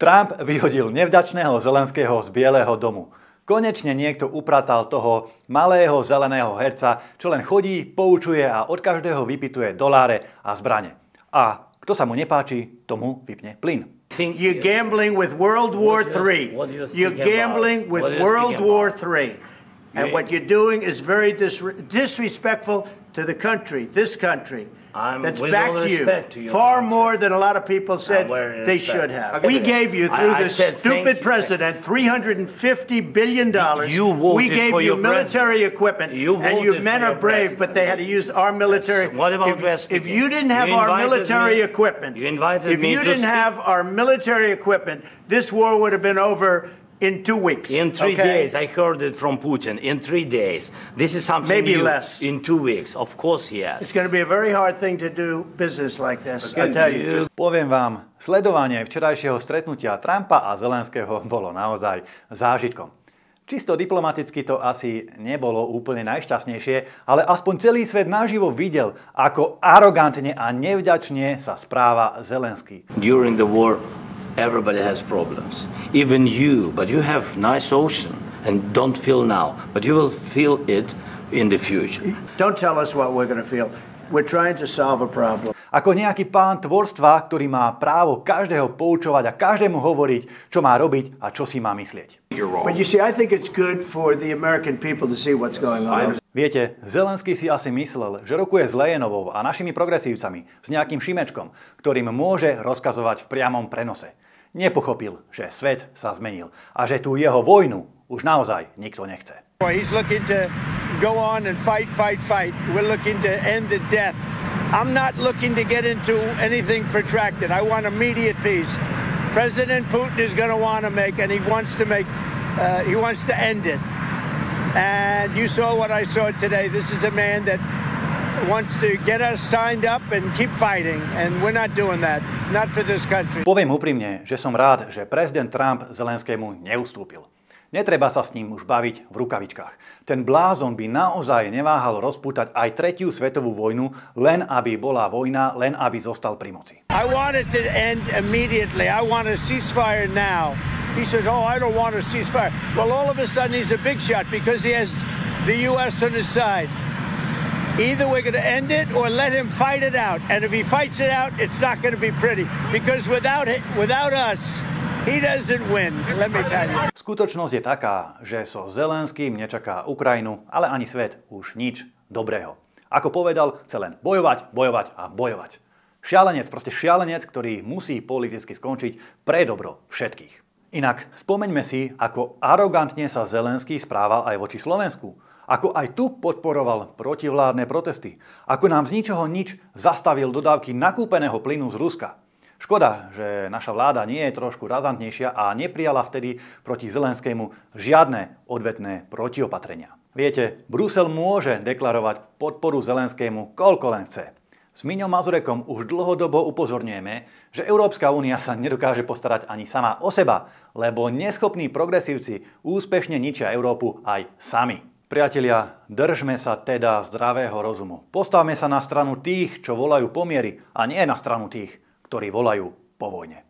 Trump vyhodil nevďačného Zelenského z Bieleho domu. Konečne niekto upratal toho malého zeleného herca, čo len chodí, poučuje a od každého vypytuje doláre a zbrane. A kto sa mu nepáči, tomu vypne plyn. You're gambling with World War III. You're gambling with World War III. And what you're doing is very disrespectful to the country, this country. That's backed you far more than a lot of people said they should have. We gave you, through this stupid president, $350 billion. We gave you military equipment, and your men are brave, but they had to use our military. If you didn't have our military equipment, this war would have been over in 2 weeks. In 3 days, I heard it from Putin. In 3 days. This is something maybe new. Less. In 2 weeks. Of course he has. It's going to be a very hard thing to do business like this, I tell you. Poviem vám, sledovanie včerajšieho stretnutia Trumpa a Zelenského bolo naozaj zážitkom. Čisto diplomaticky to asi nebolo úplne najšťastnejšie, ale aspoň celý svet naživo videl, ako arogantne a nevďačne sa správa Zelenský. During the war, everybody has problems. Even you, but you have nice ocean and don't feel now, but you will feel it in the future. Don't tell us what we're going to feel. We're trying to solve a problem. Ako nejaký pán tvorstva, ktorý má právo každého poučovať a každému hovoriť, čo má robiť a čo si má myslieť. But you see, I think it's good for the American people to see what's going on. Viete, Zelenský si asi myslel, že rokuje s Lejenovou a našimi progresívcami, s nejakým Šimečkom, ktorým môže rozkazovať v priamom prenose. Nepochopil, že svet sa zmenil a že tú jeho vojnu už naozaj nikto nechce. He's looking to go on and fight. We're looking to end the death. I'm not looking to get into anything protracted. I want immediate peace. President Putin is going to want to make, and he wants to end it. And you saw what I saw today. This is a man that wants to get us signed up and keep fighting, and we're not doing that. Not for this country. Poviem úprimne, že som rád, že prezident Trump Zelenskému neustúpil. Netreba sa s ním už baviť v rukavičkách. Ten blázon by naozaj neváhal rozpútať aj 3. svetovú vojnu, len aby bola vojna, len aby zostal pri moci. I want it to end immediately. I want a ceasefire now. He says, "Oh, I don't want a ceasefire." Well, all of a sudden he's a big shot because he has the US on his side. Either we're going to end it or let him fight it out. And if he fights it out, it's not going to be pretty. Because without us, he doesn't win, let me tell you. Skutočnosť je taká, že so Zelenským nečaká Ukrajinu, ale ani svet už nič dobrého. Ako povedal, chce len bojovať a bojovať. Šialenec, proste šialenec, ktorý musí politicky skončiť pre dobro všetkých. Inak spomeňme si, ako arogantne sa Zelenský správal aj voči Slovensku. Ako aj tu podporoval protivládne protesty. Ako nám z ničoho nič zastavil dodávky nakúpeného plynu z Ruska. Škoda, že naša vláda nie je trošku razantnejšia a neprijala vtedy proti Zelenskému žiadne odvetné protiopatrenia. Viete, Brusel môže deklarovať podporu Zelenskému koľko len chce. S Miňom Mazurekom už dlhodobo upozorňujeme, že Európska únia sa nedokáže postarať ani sama o seba, lebo neschopní progresívci úspešne ničia Európu aj sami. Priatelia, držme sa teda zdravého rozumu. Postavme sa na stranu tých, čo volajú po mieri, a nie na stranu tých, ktorí volajú po vojne.